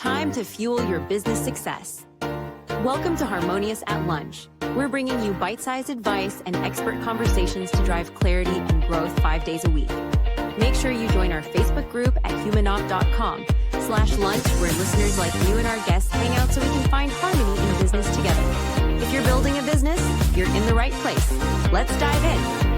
Time to fuel your business success. Welcome to Harmonious at Lunch. We're bringing you bite-sized advice and expert conversations to drive clarity and growth 5 days a week. Make sure you join our Facebook group at humanopt.com/lunch, where listeners like you and our guests hang out so we can find harmony in business together. If you're building a business, you're in the right place. Let's dive in.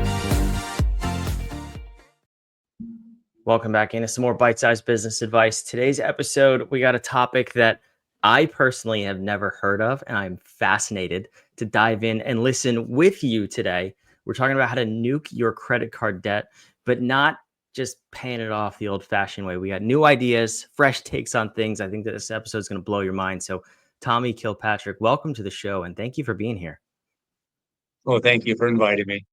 Welcome back into some more bite-sized business advice. Today's episode, we got a topic that I personally have never heard of, and I'm fascinated to dive in and listen with you today. We're talking about how to nuke your credit card debt, but not just paying it off the old-fashioned way. We got new ideas, fresh takes on things. I think that this episode is going to blow your mind. So, Tommy Kilpatrick, welcome to the show, and thank you for being here. Oh, thank you for inviting me.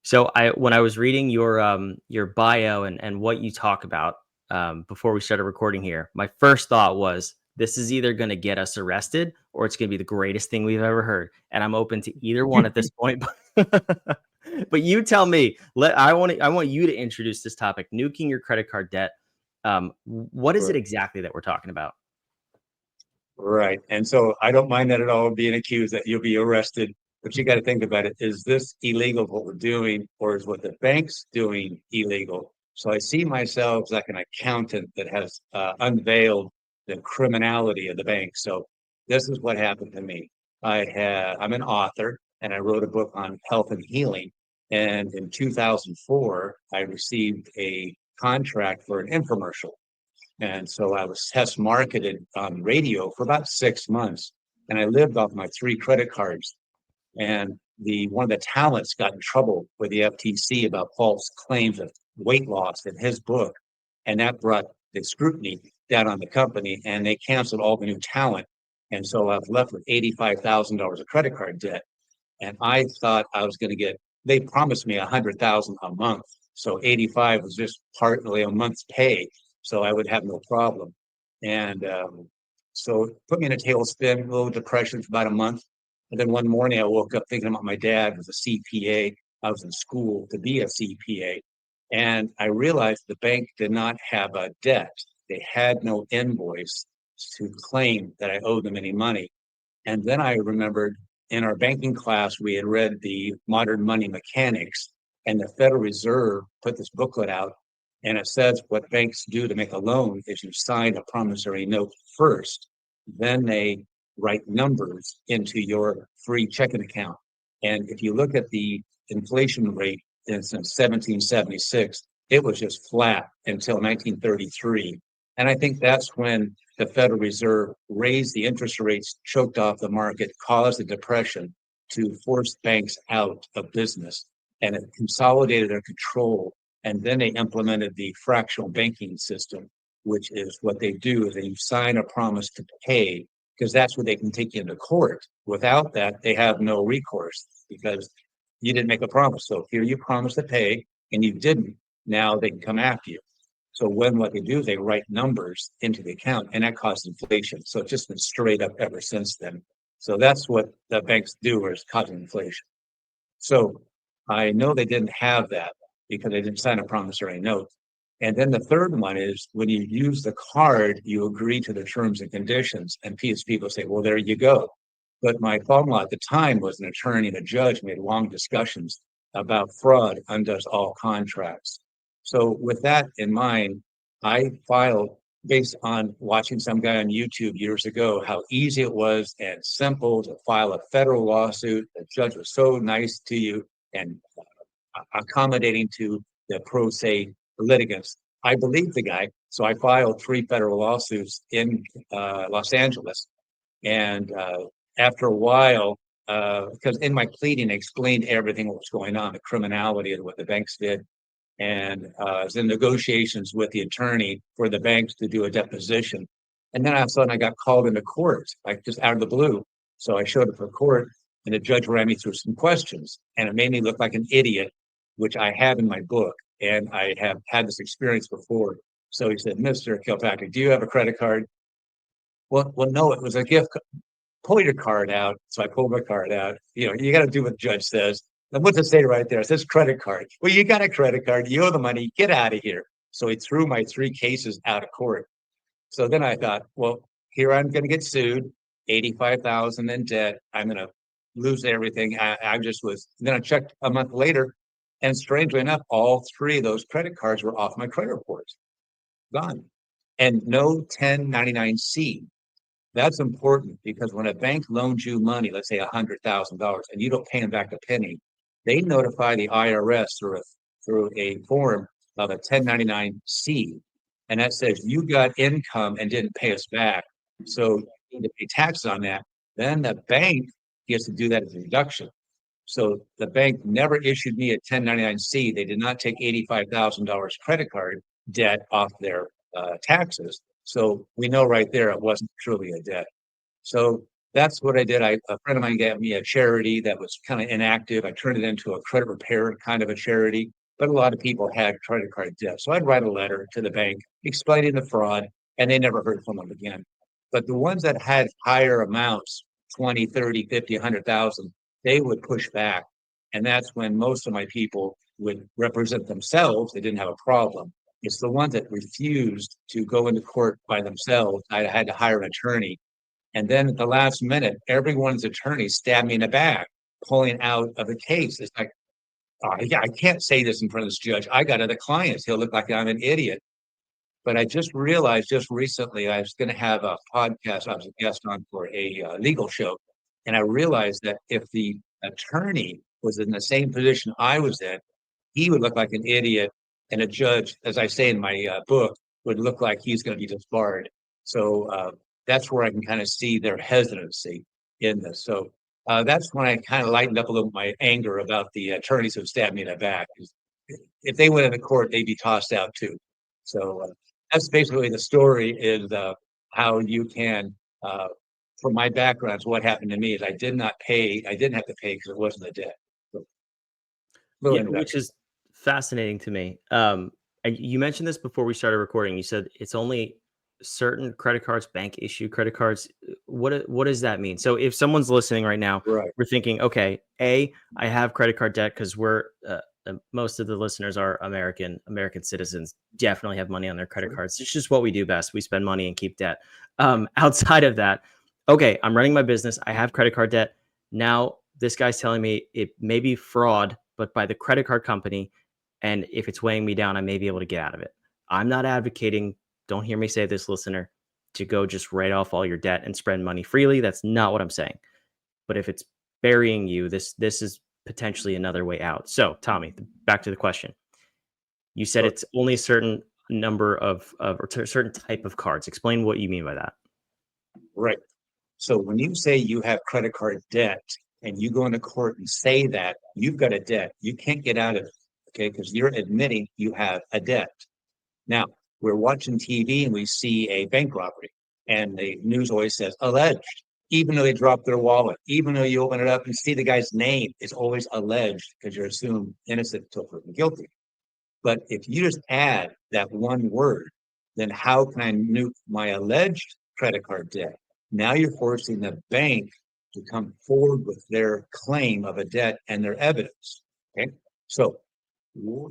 So when I was reading your bio and what you talk about before we started recording here, my first thought was, this is either going to get us arrested or it's going to be the greatest thing we've ever heard. And I'm open to either one at this point. But you tell me, I want you to introduce this topic, nuking your credit card debt. What is it exactly that we're talking about? Right. And so I don't mind that at all, being accused that you'll be arrested. But you got to think about it. Is this illegal, what we're doing, or is what the bank's doing illegal? So I see myself like an accountant that has unveiled the criminality of the bank. So this is what happened to me. I'm an author, and I wrote a book on health and healing. And in 2004, I received a contract for an infomercial. And so I was test marketed on radio for about 6 months. And I lived off my 3 credit cards. And one of the talents got in trouble with the FTC about false claims of weight loss in his book. And that brought the scrutiny down on the company, and they canceled all the new talent. And so I was left with $85,000 of credit card debt. And I thought I was going to they promised me $100,000 a month. So 85 was just partly a month's pay. So I would have no problem. And so it put me in a tailspin, a little depression for about a month. And then one morning I woke up thinking about my dad was a CPA. I was in school to be a CPA. And I realized the bank did not have a debt. They had no invoice to claim that I owed them any money. And then I remembered in our banking class, we had read the Modern Money Mechanics, and the Federal Reserve put this booklet out. And it says what banks do to make a loan is you sign a promissory note first, then they write numbers into your free checking account. And if you look at the inflation rate since 1776, it was just flat until 1933. And I think that's when the Federal Reserve raised the interest rates, choked off the market, caused a depression to force banks out of business. And it consolidated their control. And then they implemented the fractional banking system, which is what they do is they sign a promise to pay, because that's what they can take you into court. Without that, they have no recourse because you didn't make a promise. So here you promised to pay and you didn't. Now they can come after you. So what they do is they write numbers into the account, and that causes inflation. So it's just been straight up ever since then. So that's what the banks do, is causing inflation. So I know they didn't have that because they didn't sign a promissory note. And then the third one is when you use the card, you agree to the terms and conditions. And people say, well, there you go. But my father-in-law at the time was an attorney and a judge, made long discussions about fraud undoes all contracts. So with that in mind, I filed based on watching some guy on YouTube years ago, how easy it was and simple to file a federal lawsuit. The judge was so nice to you and accommodating to the pro se litigants. I believed the guy, so I filed 3 federal lawsuits in Los Angeles. And after a while, because in my pleading, I explained everything what was going on, the criminality of what the banks did. And I was in negotiations with the attorney for the banks to do a deposition. And then all of a sudden I got called into court, like just out of the blue. So I showed up for court, and the judge ran me through some questions, and it made me look like an idiot, which I have in my book. And I have had this experience before. So he said, Mr. Kilpatrick, do you have a credit card? Well, no, it was a gift card. Pull your card out. So I pulled my card out. You know, you got to do what the judge says. And what's it say right there? It says credit card. Well, you got a credit card. You owe the money. Get out of here. So he threw my 3 cases out of court. So then I thought, well, here I'm going to get sued, 85,000 in debt. I'm going to lose everything. I just was. Then I checked a month later, and strangely enough, all three of those credit cards were off my credit reports, gone, and no 1099-C. That's important because when a bank loans you money, let's say $100,000, and you don't pay them back a penny, they notify the IRS through a form of a 1099-C, and that says you got income and didn't pay us back, so you need to pay taxes on that. Then the bank gets to do that as a deduction. So the bank never issued me a 1099-C. They did not take $85,000 credit card debt off their taxes. So we know right there it wasn't truly a debt. So that's what I did. A friend of mine gave me a charity that was kind of inactive. I turned it into a credit repair kind of a charity, but a lot of people had credit card debt. So I'd write a letter to the bank explaining the fraud, and they never heard from them again. But the ones that had higher amounts, 20, 30, 50, 100,000, they would push back. And that's when most of my people would represent themselves. They didn't have a problem. It's the ones that refused to go into court by themselves. I had to hire an attorney. And then at the last minute, everyone's attorney stabbed me in the back, pulling out of the case. It's like, oh, yeah, I can't say this in front of this judge. I got other clients. He'll look like I'm an idiot. But I just realized just recently I was going to have a podcast. I was a guest on for a legal show. And I realized that if the attorney was in the same position I was in, he would look like an idiot. And a judge, as I say in my book, would look like he's going to be disbarred. So that's where I can kind of see their hesitancy in this. So that's when I kind of lightened up a little my anger about the attorneys who stabbed me in the back. If they went into court, they'd be tossed out too. So that's basically the story is how you can, from my background, so what happened to me is I didn't have to pay because it wasn't a debt. So, Yeah, which is fascinating to me. And you mentioned this before we started recording. You said it's only certain credit cards, bank issue credit cards. What does that mean? So if someone's listening right now, right. we're thinking, okay, I have credit card debt because most of the listeners are American citizens, definitely have money on their credit Sure. cards. It's just what we do best. We spend money and keep debt. Outside of that, okay, I'm running my business. I have credit card debt. Now this guy's telling me it may be fraud, but by the credit card company. And if it's weighing me down, I may be able to get out of it. I'm not advocating, don't hear me say this, listener, to go just write off all your debt and spend money freely. That's not what I'm saying. But if it's burying you, this is potentially another way out. So, Tommy, back to the question. You said Sure. it's only a certain number of or a certain type of cards. Explain what you mean by that. Right. So when you say you have credit card debt and you go into court and say that you've got a debt, you can't get out of it. Okay, because you're admitting you have a debt. Now, we're watching TV and we see a bank robbery, and the news always says alleged, even though they dropped their wallet, even though you open it up and see the guy's name, it's always alleged because you're assumed innocent until proven guilty. But if you just add that one word, then how can I nuke my alleged credit card debt? Now you're forcing the bank to come forward with their claim of a debt and their evidence. Okay, so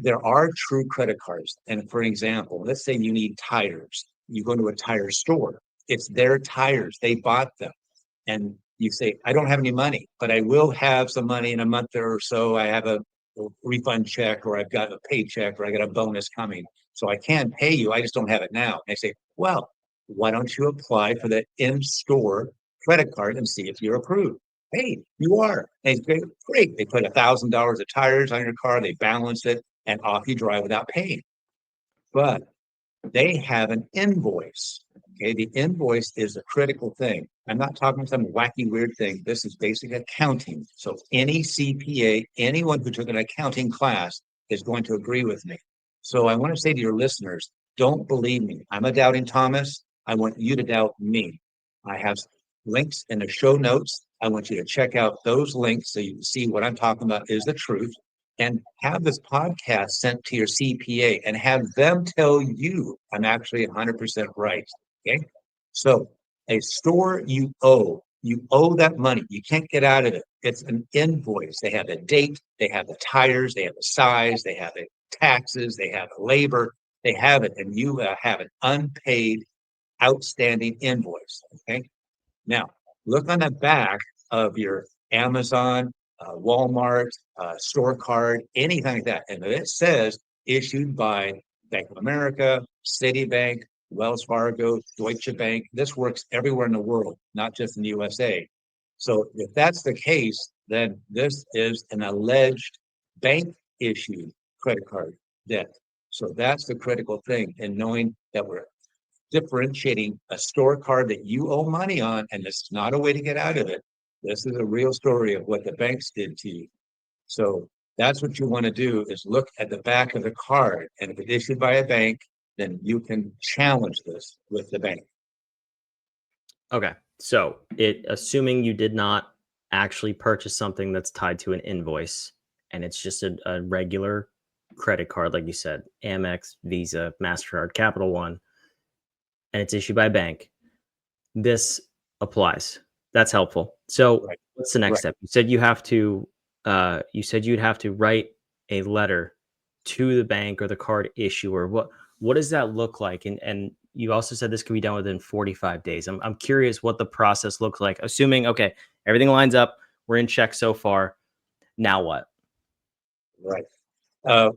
there are true credit cards. And for example, let's say you need tires. You go to a tire store. It's their tires. They bought them. And you say, I don't have any money, but I will have some money in a month or so. I have a refund check, or I've got a paycheck, or I got a bonus coming. So I can pay you. I just don't have it now. And I say, well, why don't you apply for the in-store credit card and see if you're approved? Hey, you are. And it's great. Great. They put $1,000 of tires on your car. They balance it, and off you drive without paying. But they have an invoice. Okay, the invoice is a critical thing. I'm not talking some wacky, weird thing. This is basic accounting. So any CPA, anyone who took an accounting class is going to agree with me. So I want to say to your listeners, don't believe me. I'm a doubting Thomas. I want you to doubt me. I have links in the show notes. I want you to check out those links so you can see what I'm talking about is the truth, and have this podcast sent to your CPA and have them tell you I'm actually 100% right. Okay. So a store you owe that money. You can't get out of it. It's an invoice. They have the date, they have the tires, they have the size, they have the taxes, they have the labor, they have it. And you have an unpaid outstanding invoice. Okay. Now, look on the back of your Amazon, Walmart, store card, anything like that. And it says issued by Bank of America, Citibank, Wells Fargo, Deutsche Bank. This works everywhere in the world, not just in the USA. So if that's the case, then this is an alleged bank issued credit card debt. So that's the critical thing in knowing that we're differentiating a store card that you owe money on, and it's not a way to get out of it. This is a real story of what the banks did to you. So that's what you want to do is look at the back of the card. And if it's issued by a bank, then you can challenge this with the bank. Okay. So assuming you did not actually purchase something that's tied to an invoice and it's just a regular credit card, like you said, Amex, Visa, MasterCard, Capital One, and it's issued by a bank, this applies. That's helpful. So Right. what's the next Right. step? You said you'd have to write a letter to the bank or the card issuer. What does that look like? And you also said this can be done within 45 days. I'm curious what the process looks like, assuming, okay, everything lines up, we're in check so far. Now what? Right.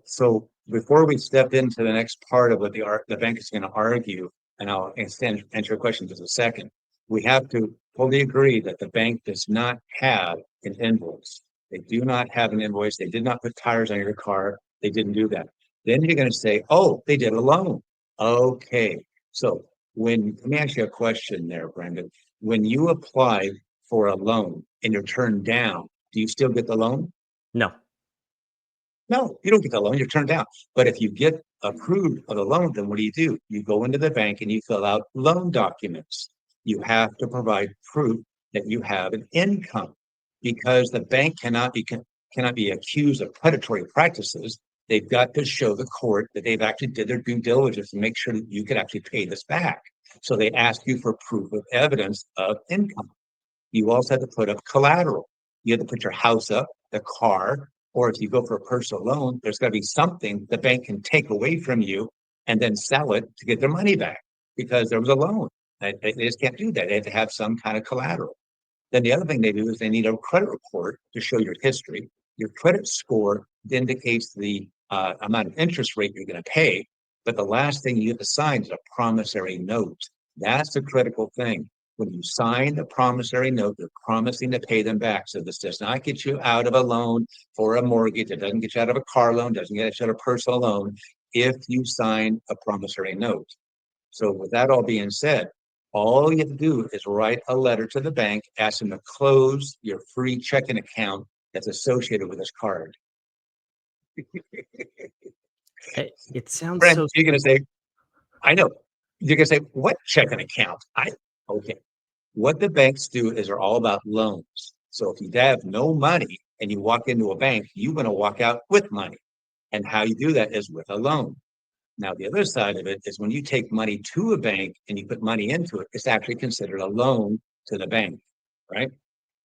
So before we step into the next part of what the bank is going to argue, and I'll answer your question in just a second, we have to fully agree that the bank does not have an invoice. They do not have an invoice. They did not put tires on your car. They didn't do that. Then you're going to say, oh, they did a loan. Okay. So let me ask you a question there, Brendan. When you apply for a loan and you're turned down, do you still get the loan? No. No, you don't get the loan, you're turned down. But if you get approved of the loan, then what do? You go into the bank and you fill out loan documents. You have to provide proof that you have an income because the bank cannot be accused of predatory practices. They've got to show the court that they've actually did their due diligence to make sure that you could actually pay this back. So they ask you for proof of evidence of income. You also have to put up collateral. You have to put your house up, the car, or if you go for a personal loan, there's got to be something the bank can take away from you and then sell it to get their money back because there was a loan. They just can't do that. They have to have some kind of collateral. Then the other thing they do is they need a credit report to show your history. Your credit score indicates the amount of interest rate you're going to pay. But the last thing you have to sign is a promissory note. That's the critical thing. When you sign the promissory note, you're promising to pay them back. So this does not get you out of a loan for a mortgage. It doesn't get you out of a car loan, doesn't get you out of a personal loan if you sign a promissory note. So with that all being said, all you have to do is write a letter to the bank, ask them to close your free checking account that's associated with this card. It sounds Brent, so you're going to say, I know. You're going to say, what checking account? Okay. What the banks do is they're all about loans. So if you have no money and you walk into a bank, you're going to walk out with money. And how you do that is with a loan. Now, the other side of it is when you take money to a bank and you put money into it, it's actually considered a loan to the bank, right?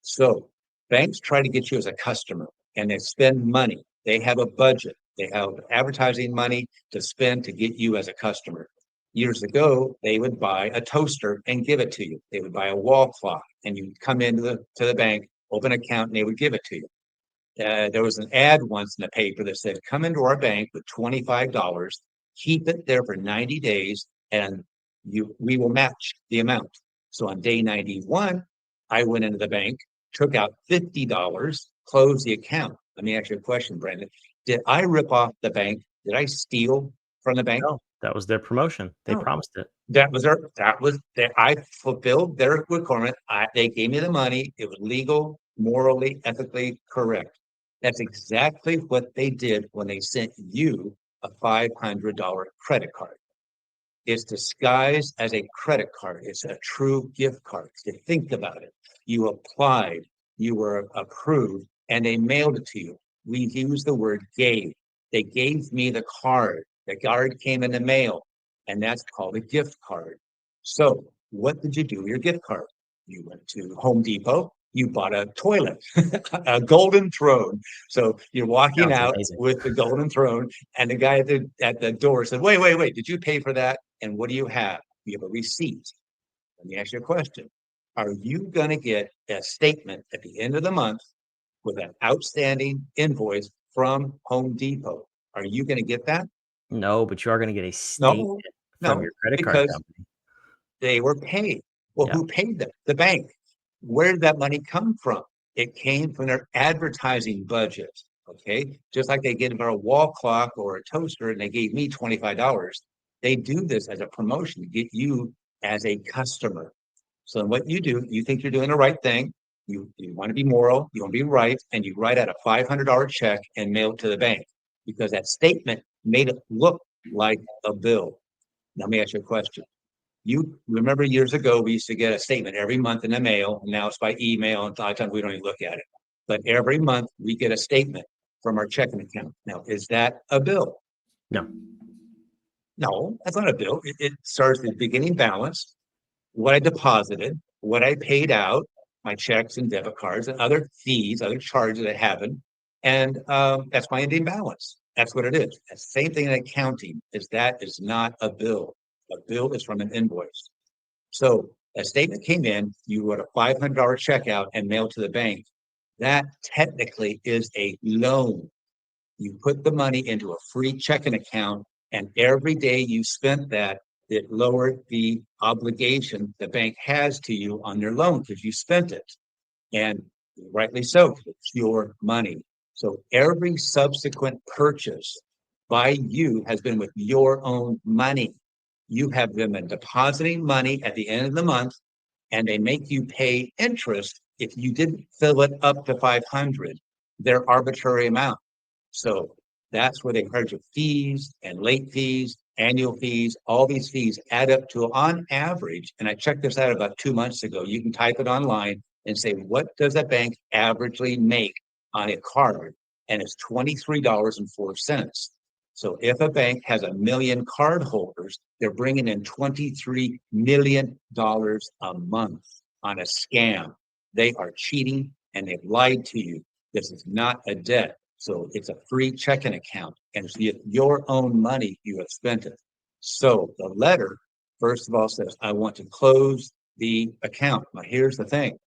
So banks try to get you as a customer and they spend money. They have a budget. They have advertising money to spend to get you as a customer. Years ago, they would buy a toaster and give it to you. They would buy a wall clock and you come into the bank, open an account, and they would give it to you. There was an ad once in the paper that said, come into our bank with $25, keep it there for 90 days, and we will match the amount. So on day 91, I went into the bank, took out $50, closed the account. Let me ask you a question, Brandon. Did I rip off the bank? Did I steal from the bank? No, that was their promotion. They No. promised it. I fulfilled their requirement. They gave me the money. It was legal, morally, ethically correct. That's exactly what they did when they sent you a $500 credit card. It's disguised as a credit card. It's a true gift card. So think about it. You applied, you were approved, and they mailed it to you. We use the word gave. They gave me the card. The card came in the mail, and that's called a gift card. So what did you do with your gift card? You went to Home Depot. You bought a toilet, a golden throne. So you're walking Sounds out amazing. with the golden throne, and the guy at the door said, wait, did you pay for that? And what do you have? You have a receipt. Let me ask you a question. Are you going to get a statement at the end of the month with an outstanding invoice from Home Depot? Are you going to get that? No, but you are going to get a statement No, from your no, credit card because company. they were paid. Well, Yeah. who paid them? The bank. Where did that money come from? It came from their advertising budget. Okay. Just like they get a wall clock or a toaster and they gave me $25. They do this as a promotion to get you as a customer. So what you do, you think you're doing the right thing. You want to be moral, you want to be right, and you write out a $500 check and mail it to the bank because that statement made it look like a bill. Now, let me ask you a question. You remember years ago, we used to get a statement every month in the mail, and now it's by email, and a lot of times we don't even look at it. But every month we get a statement from our checking account. Now, is that a bill? No. No, that's not a bill. It starts the beginning balance, what I deposited, what I paid out, my checks and debit cards, and other fees, other charges that happen, and that's my ending balance. That's what it is. The same thing in accounting is that is not a bill. A bill is from an invoice. So a statement came in, you wrote a $500 check out and mailed to the bank. That technically is a loan. You put the money into a free checking account, and every day you spent that, it lowered the obligation the bank has to you on their loan because you spent it. And rightly so, it's your money. So every subsequent purchase by you has been with your own money. You have been depositing money at the end of the month, and they make you pay interest if you didn't fill it up to 500, their arbitrary amount. So that's where they charge you fees and late fees, annual fees, all these fees add up to on average. And I checked this out about 2 months ago. You can type it online and say, what does a bank averagely make on a card? And it's $23.04. So if a bank has 1 million card holders, they're bringing in $23 million a month on a scam. They are cheating and they've lied to you. This is not a debt. So it's a free checking account and it's your own money, you have spent it. So the letter, first of all, says, I want to close the account. Now, here's the thing.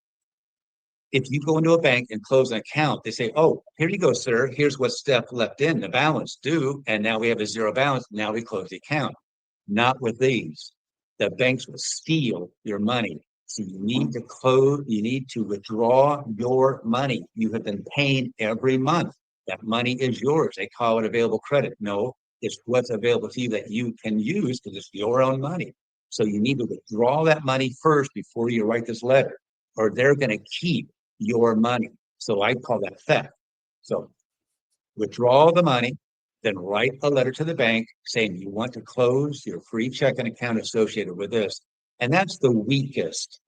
If you go into a bank and close an account, they say, oh, here you go, sir. Here's what's left in the balance due. And now we have a zero balance. Now we close the account. Not with these. The banks will steal your money. So you need to close, you need to withdraw your money. You have been paying every month. That money is yours. They call it available credit. No, it's what's available to you that you can use because it's your own money. So you need to withdraw that money first before you write this letter, or they're going to keep your money. So I call that theft. So withdraw the money, then write a letter to the bank saying you want to close your free checking account associated with this. And that's the weakest.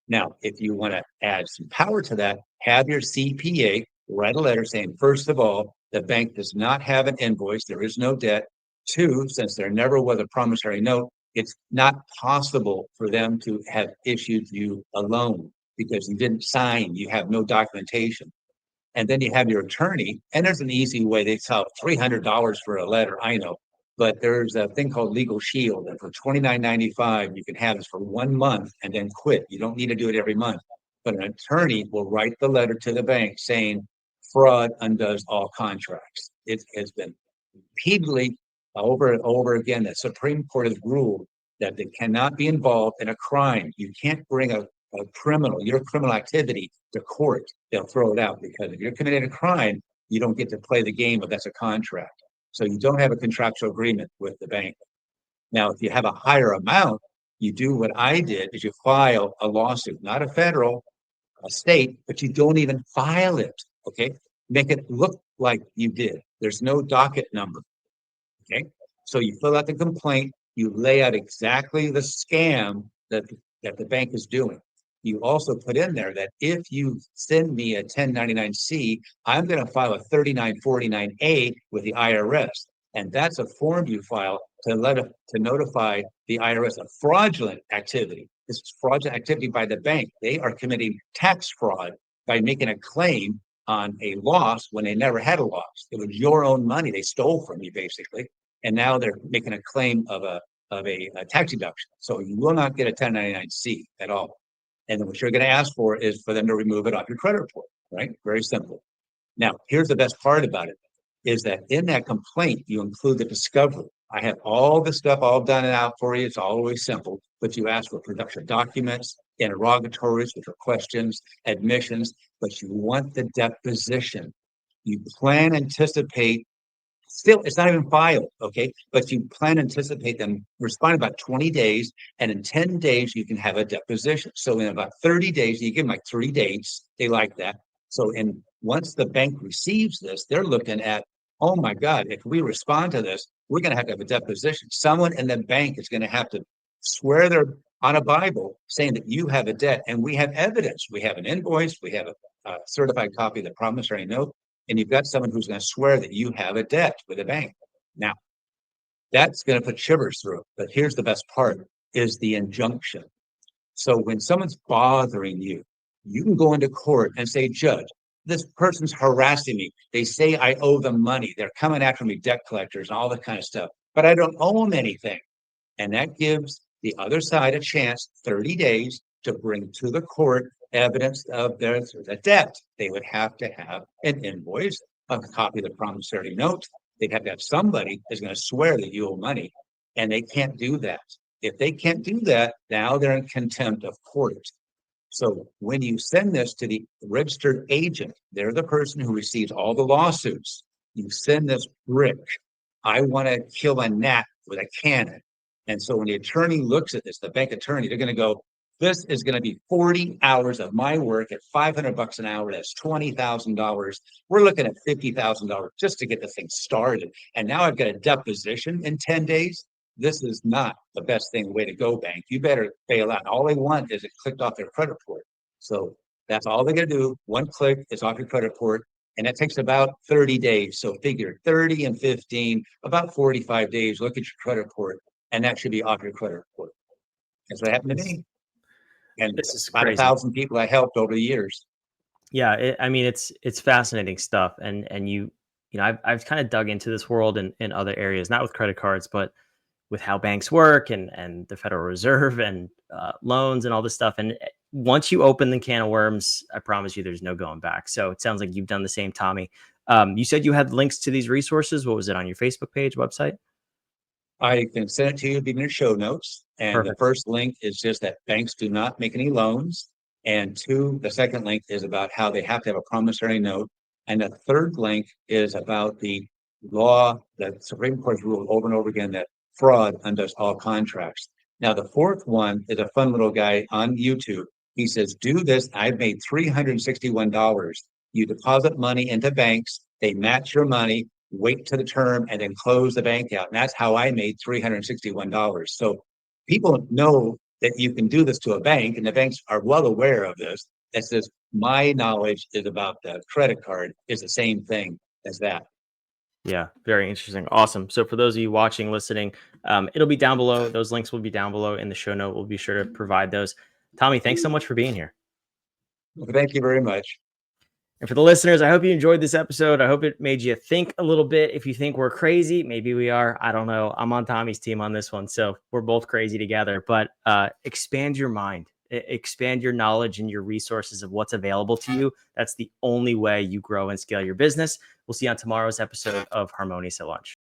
Now, if you want to add some power to that, have your CPA write a letter saying, first of all, the bank does not have an invoice. There is no debt. Two, since there never was a promissory note, it's not possible for them to have issued you a loan because you didn't sign, you have no documentation. And then you have your attorney, and there's an easy way. They sell $300 for a letter, I know, but there's a thing called Legal Shield, and for $29.95, you can have this for 1 month and then quit. You don't need to do it every month. But an attorney will write the letter to the bank saying fraud undoes all contracts. It has been repeatedly over and over again. The Supreme Court has ruled that they cannot be involved in a crime. You can't bring a criminal, your criminal activity to court. They'll throw it out because if you're committing a crime, you don't get to play the game of that's a contract. So you don't have a contractual agreement with the bank. Now, if you have a higher amount, you do what I did is you file a lawsuit, not a federal, a state, but you don't even file it. Okay. Make it look like you did. There's no docket number. Okay. So you fill out the complaint, you lay out exactly the scam that the bank is doing. You also put in there that if you send me a 1099-C, I'm going to file a 3949-A with the IRS. And that's a form you file to notify the IRS of fraudulent activity. This is fraudulent activity by the bank. They are committing tax fraud by making a claim on a loss when they never had a loss. It was your own money they stole from you, basically. And now they're making a claim of a tax deduction. So you will not get a 1099-C at all. And then what you're going to ask for is for them to remove it off your credit report, right? Very simple. Now, here's the best part about it, is that in that complaint, you include the discovery. I have all the stuff all done and out for you. It's always simple, but you ask for production documents, interrogatories, which are questions, admissions, but you want the deposition. You plan, anticipate, still, it's not even filed, okay? But you plan, anticipate them respond about 20 days, and in 10 days, you can have a deposition. So in about 30 days, you give them like 3 dates. They like that. So once the bank receives this, they're looking at, oh my God, if we respond to this, we're going to have a deposition. Someone in the bank is going to have to swear they're on a Bible saying that you have a debt, and we have evidence. We have an invoice, we have a certified copy of the promissory note, and you've got someone who's going to swear that you have a debt with a bank. Now, that's going to put shivers through it. But here's the best part, is the injunction. So when someone's bothering you, you can go into court and say, Judge, this person's harassing me. They say I owe them money. They're coming after me, debt collectors and all that kind of stuff, but I don't owe them anything. And that gives the other side a chance, 30 days, to bring to the court evidence of their debt. They would have to have an invoice, a copy of the promissory note. They'd have to have somebody that's going to swear that you owe money, and they can't do that. If they can't do that, now they're in contempt of court. So when you send this to the registered agent, they're the person who receives all the lawsuits. You send this brick. I want to kill a gnat with a cannon. And so when the attorney looks at this, the bank attorney, they're going to go, this is going to be 40 hours of my work at $500 an hour. That's $20,000. We're looking at $50,000 just to get the thing started. And now I've got a deposition in 10 days. This is not the best way to go, bank. You better bail out. All they want is it clicked off their credit report. So that's all they're going to do. One click is off your credit report. And that takes about 30 days. So figure 30 and 15, about 45 days. Look at your credit report, and that should be off your credit report. That's what happened to me. And this is about crazy. 1,000 people I helped over the years. Yeah, I mean, it's fascinating stuff, and I've kind of dug into this world in other areas, not with credit cards, but with how banks work and the Federal Reserve and loans and all this stuff. And once you open the can of worms, I promise you, there's no going back. So it sounds like you've done the same, Tommy. You said you had links to these resources. What was it, on your Facebook page, website? I can send it to you in your show notes. And Perfect. The first link is just that banks do not make any loans. And the second link is about how they have to have a promissory note. And the third link is about the law that Supreme Court's ruled over and over again that fraud undoes all contracts. Now, the fourth one is a fun little guy on YouTube. He says, do this. I've made $361. You deposit money into banks. They match your money, wait to the term, and then close the bank out. And that's how I made $361. So people know that you can do this to a bank, and the banks are well aware of this. It's just my knowledge is about the credit card is the same thing as that. Yeah, very interesting. Awesome. So for those of you watching, listening, it'll be down below. Those links will be down below in the show note. We'll be sure to provide those. Tommy, thanks so much for being here. Well, thank you very much. And for the listeners, I hope you enjoyed this episode. I hope it made you think a little bit. If you think we're crazy, maybe we are. I don't know. I'm on Tommy's team on this one, so we're both crazy together. But expand your mind. Expand your knowledge and your resources of what's available to you. That's the only way you grow and scale your business. We'll see you on tomorrow's episode of Harmonious at Lunch.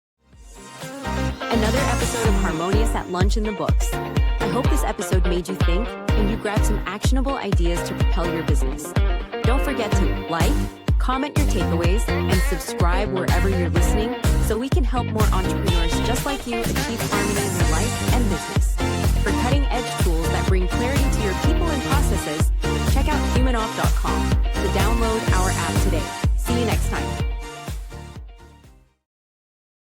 Another episode of Harmonious at Lunch in the books. I hope this episode made you think and you grabbed some actionable ideas to propel your business. Don't forget to like, comment your takeaways, and subscribe wherever you're listening so we can help more entrepreneurs just like you achieve harmony in their life and business. For cutting-edge tools that bring clarity to your people and processes, check out humanoff.com to download our app today.